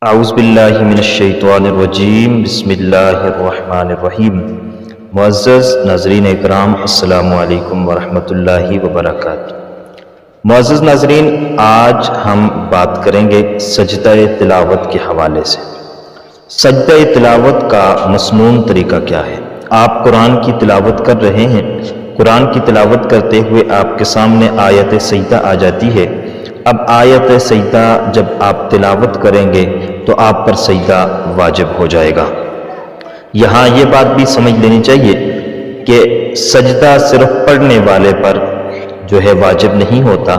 اعوذ باللہ من الشیطان الرجیم بسم اللہ الرحمن الرحیم۔ معزز ناظرین اکرام، السلام علیکم ورحمۃ اللہ وبرکاتہ۔ معزز ناظرین، آج ہم بات کریں گے سجدہ تلاوت کے حوالے سے۔ سجدہ تلاوت کا مسنون طریقہ کیا ہے؟ آپ قرآن کی تلاوت کر رہے ہیں، قرآن کی تلاوت کرتے ہوئے آپ کے سامنے آیت سجدہ آ جاتی ہے۔ اب آیت سجدہ جب آپ تلاوت کریں گے تو آپ پر سجدہ واجب ہو جائے گا۔ یہاں یہ بات بھی سمجھ لینی چاہیے کہ سجدہ صرف پڑھنے والے پر جو ہے واجب نہیں ہوتا،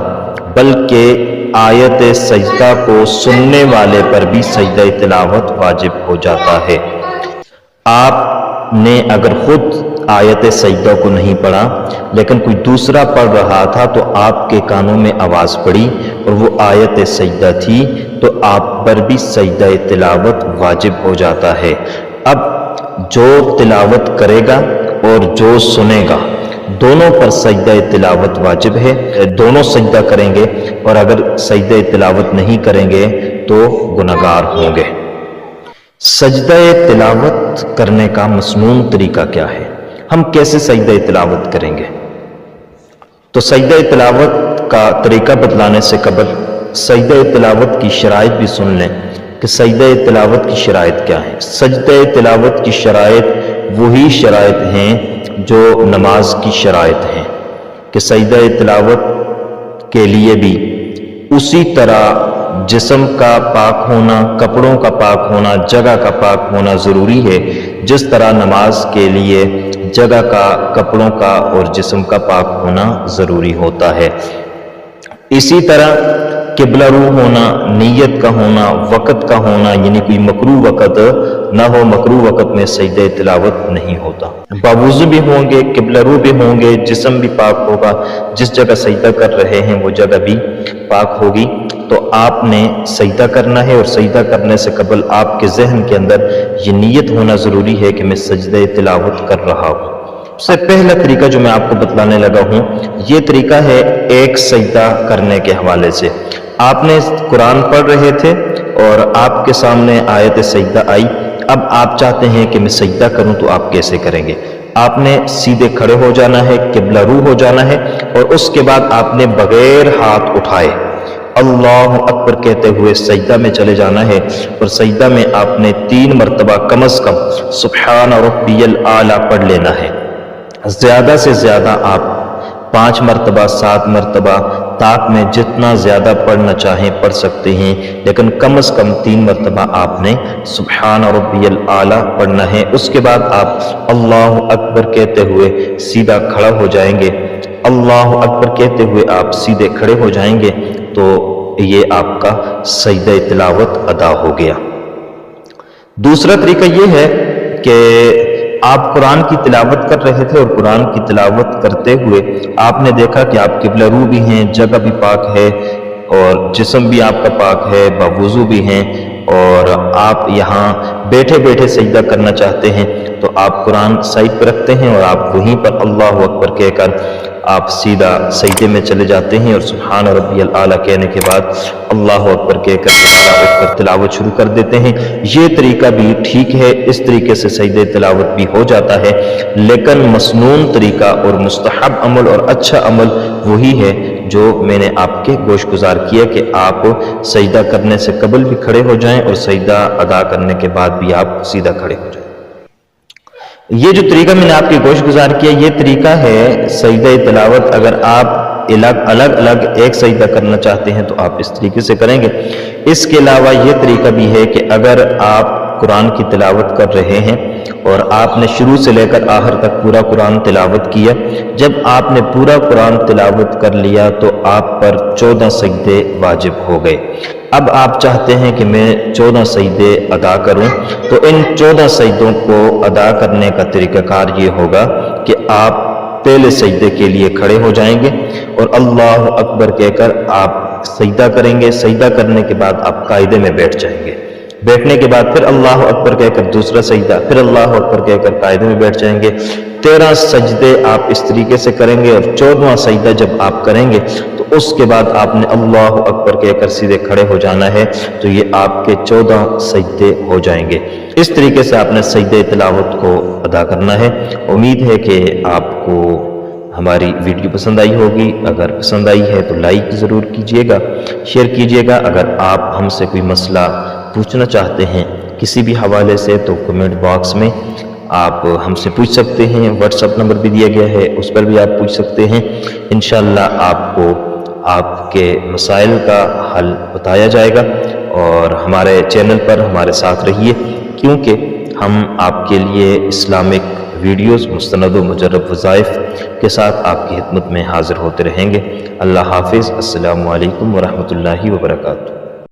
بلکہ آیت سجدہ کو سننے والے پر بھی سجدہ تلاوت واجب ہو جاتا ہے۔ آپ نے اگر خود آیت سجدہ کو نہیں پڑھا لیکن کوئی دوسرا پڑھ رہا تھا تو آپ کے کانوں میں آواز پڑی اور وہ آیت سجدہ تھی تو آپ پر بھی سجدہ تلاوت واجب ہو جاتا ہے۔ اب جو تلاوت کرے گا اور جو سنے گا دونوں پر سجدہ تلاوت واجب ہے، دونوں سجدہ کریں گے، اور اگر سجدہ تلاوت نہیں کریں گے تو گنہگار ہوں گے۔ سجدہ تلاوت کرنے کا مسنون طریقہ کیا ہے؟ ہم کیسے سجدہ تلاوت کریں گے؟ تو سجدہ تلاوت کا طریقہ بتلانے سے قبل سجدہ تلاوت کی شرائط بھی سن لیں کہ سجدہ تلاوت کی شرائط کیا ہے۔ سجدہ تلاوت کی شرائط وہی شرائط ہیں جو نماز کی شرائط ہیں کہ سجدہ تلاوت کے لیے بھی اسی طرح جسم کا پاک ہونا، کپڑوں کا پاک ہونا، جگہ کا پاک ہونا ضروری ہے، جس طرح نماز کے لیے جگہ کا، کپڑوں کا اور جسم کا پاک ہونا ضروری ہوتا ہے۔ اسی طرح قبلہ رو ہونا، نیت کا ہونا، وقت کا ہونا، یعنی کوئی مکروہ وقت نہ ہو، مکروہ وقت میں سجدہ تلاوت نہیں ہوتا۔ باوضو بھی ہوں گے، قبلہ رو بھی ہوں گے، جسم بھی پاک ہوگا، جس جگہ سجدہ کر رہے ہیں وہ جگہ بھی پاک ہوگی، تو آپ نے سجدہ کرنا ہے، اور سجدہ کرنے سے قبل آپ کے ذہن کے اندر یہ نیت ہونا ضروری ہے کہ میں سجدہ تلاوت کر رہا ہوں۔ سب سے پہلا طریقہ جو میں آپ کو بتلانے لگا ہوں، یہ طریقہ ہے ایک سجدہ کرنے کے حوالے سے۔ آپ نے قرآن پڑھ رہے تھے اور آپ کے سامنے آیت سجدہ آئی، اب آپ چاہتے ہیں کہ میں سجدہ کروں تو آپ کیسے کریں گے؟ آپ نے سیدھے کھڑے ہو جانا ہے، قبلہ رو ہو جانا ہے، اور اس کے بعد آپ نے بغیر ہاتھ اٹھائے اللہ اکبر کہتے ہوئے سجدہ میں چلے جانا ہے، اور سجدہ میں آپ نے 3 مرتبہ کم از کم سبحان ربی الاعلی پڑھ لینا ہے۔ زیادہ سے زیادہ آپ 5 مرتبہ، 7 مرتبہ، طاق میں جتنا زیادہ پڑھنا چاہیں پڑھ سکتے ہیں، لیکن کم از کم 3 مرتبہ آپ نے سبحان ربی الاعلی پڑھنا ہے۔ اس کے بعد آپ اللہ اکبر کہتے ہوئے سیدھا کھڑا ہو جائیں گے۔ اللہ اکبر کہتے ہوئے آپ سیدھے کھڑے ہو جائیں گے تو یہ آپ کا سجدہ تلاوت ادا ہو گیا۔ دوسرا طریقہ یہ ہے کہ آپ قرآن کی تلاوت کر رہے تھے، اور قرآن کی تلاوت کرتے ہوئے آپ نے دیکھا کہ آپ قبلہ رو بھی ہیں، جگہ بھی پاک ہے، اور جسم بھی آپ کا پاک ہے، باوضو بھی ہیں، اور آپ یہاں بیٹھے بیٹھے سجدہ کرنا چاہتے ہیں، تو آپ قرآن سائڈ پہ رکھتے ہیں اور آپ وہیں پر اللہ اکبر کہہ کر آپ سیدھا سجدے میں چلے جاتے ہیں، اور سبحان ربی الاعلی کہنے کے بعد اللہ اکبر کہہ کر اٹھ کر تلاوت شروع کر دیتے ہیں۔ یہ طریقہ بھی ٹھیک ہے، اس طریقے سے سجدہ تلاوت بھی ہو جاتا ہے، لیکن مسنون طریقہ اور مستحب عمل اور اچھا عمل وہی ہے جو میں نے آپ کے گوش گزار کیا کہ آپ سجدہ کرنے سے قبل بھی کھڑے ہو جائیں اور سجدہ ادا کرنے کے بعد بھی آپ سیدھا کھڑے ہو جائیں۔ یہ جو طریقہ میں نے آپ کے گوش گزار کیا، یہ طریقہ ہے سجدہ تلاوت۔ اگر آپ الگ الگ ایک سجدہ کرنا چاہتے ہیں تو آپ اس طریقے سے کریں گے۔ اس کے علاوہ یہ طریقہ بھی ہے کہ اگر آپ قرآن کی تلاوت کر رہے ہیں اور آپ نے شروع سے لے کر آخر تک پورا قرآن تلاوت کیا، جب آپ نے پورا قرآن تلاوت کر لیا تو آپ پر 14 سجدے واجب ہو گئے۔ اب آپ چاہتے ہیں کہ میں 14 سجدے ادا کروں، تو ان 14 سجدوں کو ادا کرنے کا طریقہ کار یہ ہوگا کہ آپ پہلے سجدے کے لیے کھڑے ہو جائیں گے اور اللہ اکبر کہہ کر آپ سجدہ کریں گے۔ سجدہ کرنے کے بعد آپ قاعدے میں بیٹھ جائیں گے۔ بیٹھنے کے بعد پھر اللہ اکبر کہہ کر دوسرا سجدہ، پھر اللہ اکبر کہہ کر قاعدے میں بیٹھ جائیں گے۔ 13 سجدے آپ اس طریقے سے کریں گے، اور 14واں سجدہ جب آپ کریں گے تو اس کے بعد آپ نے اللہ اکبر کہہ کر سیدھے کھڑے ہو جانا ہے، تو یہ آپ کے 14 سجدے ہو جائیں گے۔ اس طریقے سے آپ نے سجدے تلاوت کو ادا کرنا ہے۔ امید ہے کہ آپ کو ہماری ویڈیو پسند آئی ہوگی۔ اگر پسند آئی ہے تو لائک ضرور کیجئے گا، شیئر کیجئے گا۔ اگر آپ ہم سے کوئی مسئلہ پوچھنا چاہتے ہیں کسی بھی حوالے سے تو کمنٹ باکس میں آپ ہم سے پوچھ سکتے ہیں۔ واٹس ایپ نمبر بھی دیا گیا ہے، اس پر بھی آپ پوچھ سکتے ہیں۔ انشاءاللہ آپ کو آپ کے مسائل کا حل بتایا جائے گا، اور ہمارے چینل پر ہمارے ساتھ رہیے، کیونکہ ہم آپ کے لیے اسلامک ویڈیوز مستند و مجرب وظائف کے ساتھ آپ کی خدمت میں حاضر ہوتے رہیں گے۔ اللہ حافظ۔ السلام علیکم ورحمۃ اللہ وبرکاتہ۔